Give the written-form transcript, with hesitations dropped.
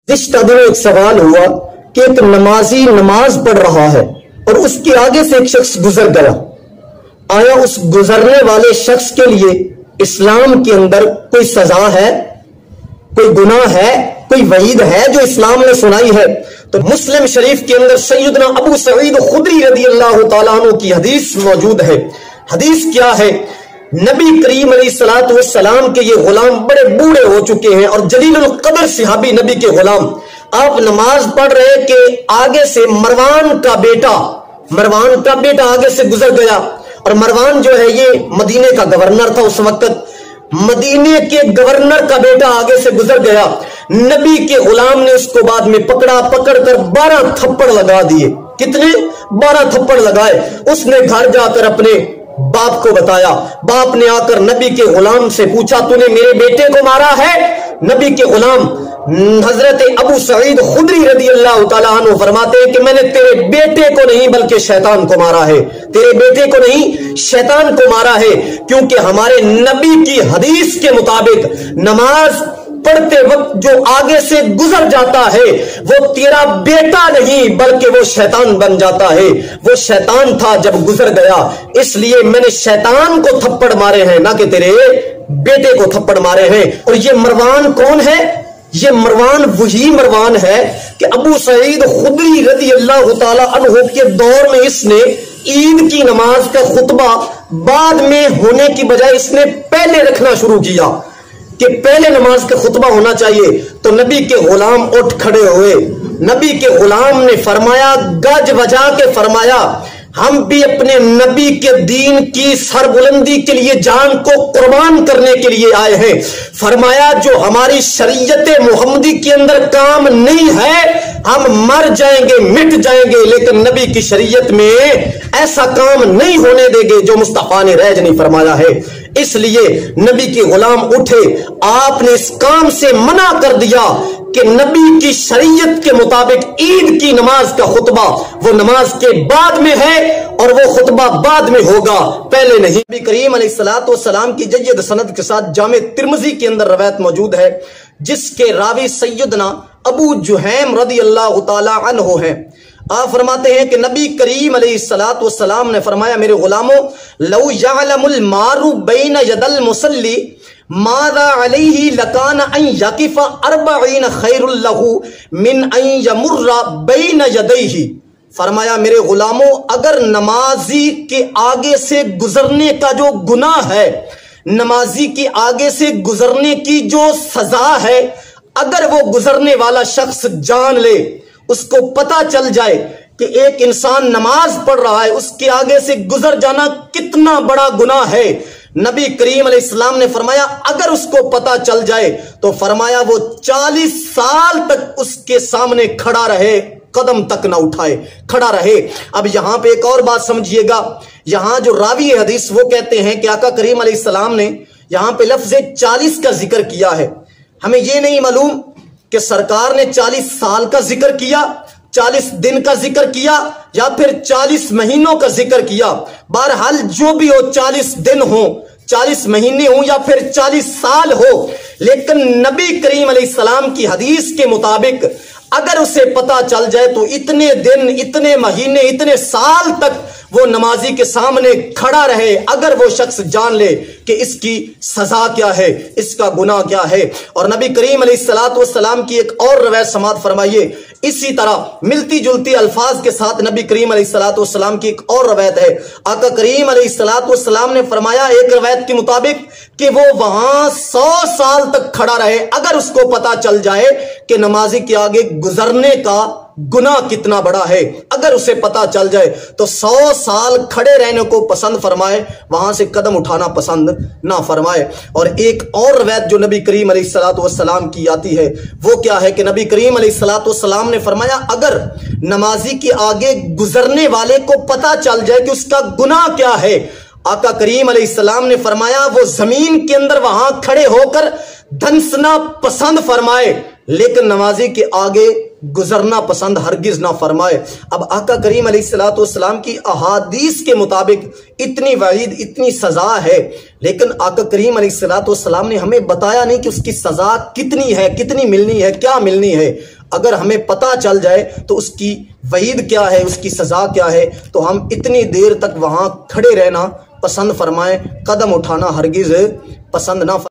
गुज़िश्ता दिनों एक सवाल हुआ कि एक नमाजी नमाज पढ़ रहा है और उसके आगे से एक शख्स गुजर गया। आया उस गुजरने वाले शख्स के लिए इस्लाम के अंदर कोई सजा है, कोई गुनाह है, कोई वईद है जो इस्लाम ने सुनाई है? तो मुस्लिम शरीफ के अंदर सैयदना अबू सईद खुदरी रज़ियल्लाहु तआला अन्हु की हदीस मौजूद है। हदीस क्या है? नबी करीम अलैहिस्सलातु वस्सलाम के ये गुलाम बड़े बूढ़े हो चुके हैं और जलीलुल कदर सहाबी नबी के गुलाम, आप नमाज पढ़ रहे कि आगे से मरवान का बेटा आगे से गुजर गया। और मरवान जो है ये मदीने का गवर्नर था उस वक्त। मदीने के गवर्नर का बेटा आगे से गुजर गया। नबी के गुलाम ने उसको बाद में पकड़कर 12 थप्पड़ लगा दिए। कितने? 12 थप्पड़ लगाए। उसने घर जाकर अपने बाप को बताया। बाप ने आकर नबी के गुलाम से पूछा, तूने मेरे बेटे को मारा है? नबी के गुलाम हजरत अबू सईद खुदरी रज़ियल्लाहु तआला अन्हु फरमाते हैं कि मैंने तेरे बेटे को नहीं बल्कि शैतान को मारा है। तेरे बेटे को नहीं, शैतान को मारा है। क्योंकि हमारे नबी की हदीस के मुताबिक नमाज पढ़ते वक्त जो आगे से गुजर जाता है वो तेरा बेटा नहीं बल्कि वो शैतान बन जाता है। वो शैतान था जब गुजर गया, इसलिए मैंने शैतान को थप्पड़ मारे हैं, ना कि तेरे बेटे को थप्पड़ मारे हैं। और ये मरवान कौन है? ये मरवान वही मरवान है कि अबू सईद खुदरी रज़ियल्लाहु तआला अन्हु के दौर में इसने ईद की नमाज का खुतबा बाद में होने की बजाय इसने पहले रखना शुरू किया कि पहले नमाज का खुतबा होना चाहिए। तो नबी के गुलाम उठ खड़े हुए। नबी के गुलाम ने फरमाया, गज बजा के फरमाया, हम भी अपने नबी के दीन की सरबुलंदी के लिए जान को कुर्बान करने के लिए आए हैं। फरमाया, जो हमारी शरीयत मुहम्मदी के अंदर काम नहीं है हम मर जाएंगे, मिट जाएंगे, लेकिन नबी की शरीयत में ऐसा काम नहीं होने देंगे जो मुस्तफा ने रैज नहीं फरमाया है। इसलिए नबी के गुलाम उठे, आपने इस काम से मना कर दिया कि नबी की शरीयत के मुताबिक ईद की नमाज का खुतबा वो नमाज के बाद में है और वो खुतबा बाद में होगा, पहले नहीं। नबी करीम अलैहिस्सलातु वस्सलाम की जय्यद सनद के साथ जामे तिर्मिज़ी के अंदर रवायत मौजूद है जिसके रावी सैयदना अबू जुहैम रज़ियल्लाहु तआला अन्हु हैं। आप फरमाते हैं कि नबी करीम अलैहिस्सलातु वस्सलाम ने फरमाया, मेरे गुलामों, लौ यअलमुल मारू बैन यदल मुसल्ली माज़ा अलैहि लकान अन यकिफ़ 40 खैरुल लहू मिन अन यमुर्रा बैन यदैहि। फरमाया, मेरे गुलामों, अगर नमाजी के आगे से गुजरने का जो गुनाह है, नमाजी के आगे से गुजरने की जो सजा है, अगर वो गुजरने वाला शख्स जान ले, उसको पता चल जाए कि एक इंसान नमाज पढ़ रहा है, उसके आगे से गुजर जाना कितना बड़ा गुनाह है। नबी करीम अलैहिस्सलाम ने फरमाया, अगर उसको पता चल जाए तो फरमाया वो 40 साल तक उसके सामने खड़ा रहे, कदम तक ना उठाए, खड़ा रहे। अब यहां पे एक और बात समझिएगा, यहां जो रावी हदीस वो कहते हैं कि आका करीम अलैहिस्सलाम ने यहां पे लफ्ज़ 40 का जिक्र किया है। हमें ये नहीं मालूम कि सरकार ने 40 साल का जिक्र किया, 40 दिन का जिक्र किया या फिर 40 महीनों का जिक्र किया। बहरहाल जो भी हो, 40 दिन हो, 40 महीने हो या फिर 40 साल हो, लेकिन नबी करीम अलैहिस्सलाम की हदीस के मुताबिक अगर उसे पता चल जाए तो इतने दिन, इतने महीने, इतने साल तक वो नमाजी के सामने खड़ा रहे, अगर वो शख्स जान ले कि इसकी सजा क्या है, इसका गुनाह क्या है। और नबी करीम अलैहिस्सलातु वस्सलाम की एक और रवायत समाअत फरमाइए, इसी तरह मिलती जुलती अल्फाज के साथ नबी करीम अलैहिस्सलातु वस्सलाम की एक और रवायत है। आका करीम अलैहिस्सलातु वस्सलाम ने फरमाया एक रवायत के मुताबिक कि वो वहां 100 साल तक खड़ा रहे, अगर उसको पता चल जाए कि नमाजी के आगे गुजरने का गुनाह कितना बड़ा है। अगर उसे पता चल जाए तो 100 साल खड़े रहने को पसंद फरमाए, वहां से कदम उठाना पसंद ना फरमाए। और एक और रवायत जो नबी करीम अलैहिस्सलातु वस्सलाम की आती है वो क्या है कि नबी करीम अलैहिस्सलातु वस्सलाम ने फरमाया, अगर नमाजी के आगे गुजरने वाले को पता चल जाए कि उसका गुनाह क्या है, आका करीम अलैहिस्सलाम ने फरमाया वो जमीन के अंदर वहां खड़े होकर धंसना पसंद फरमाए, لیکن نمازی کے آگے گزرنا پسند ہرگز نہ فرمائے۔ اب آقا کریم علیہ السلام کی احادیث کے مطابق اتنی وعید، اتنی سزا ہے، لیکن آقا کریم علیہ السلام نے ہمیں بتایا نہیں کہ اس کی سزا کتنی ہے، کتنی ملنی ہے، کیا ملنی ہے۔ اگر ہمیں پتہ چل جائے تو اس کی وعید کیا ہے، اس کی سزا کیا ہے، تو ہم اتنی دیر تک وہاں کھڑے رہنا پسند فرمائیں، قدم اٹھانا ہرگز پسند نہ فرمائیں۔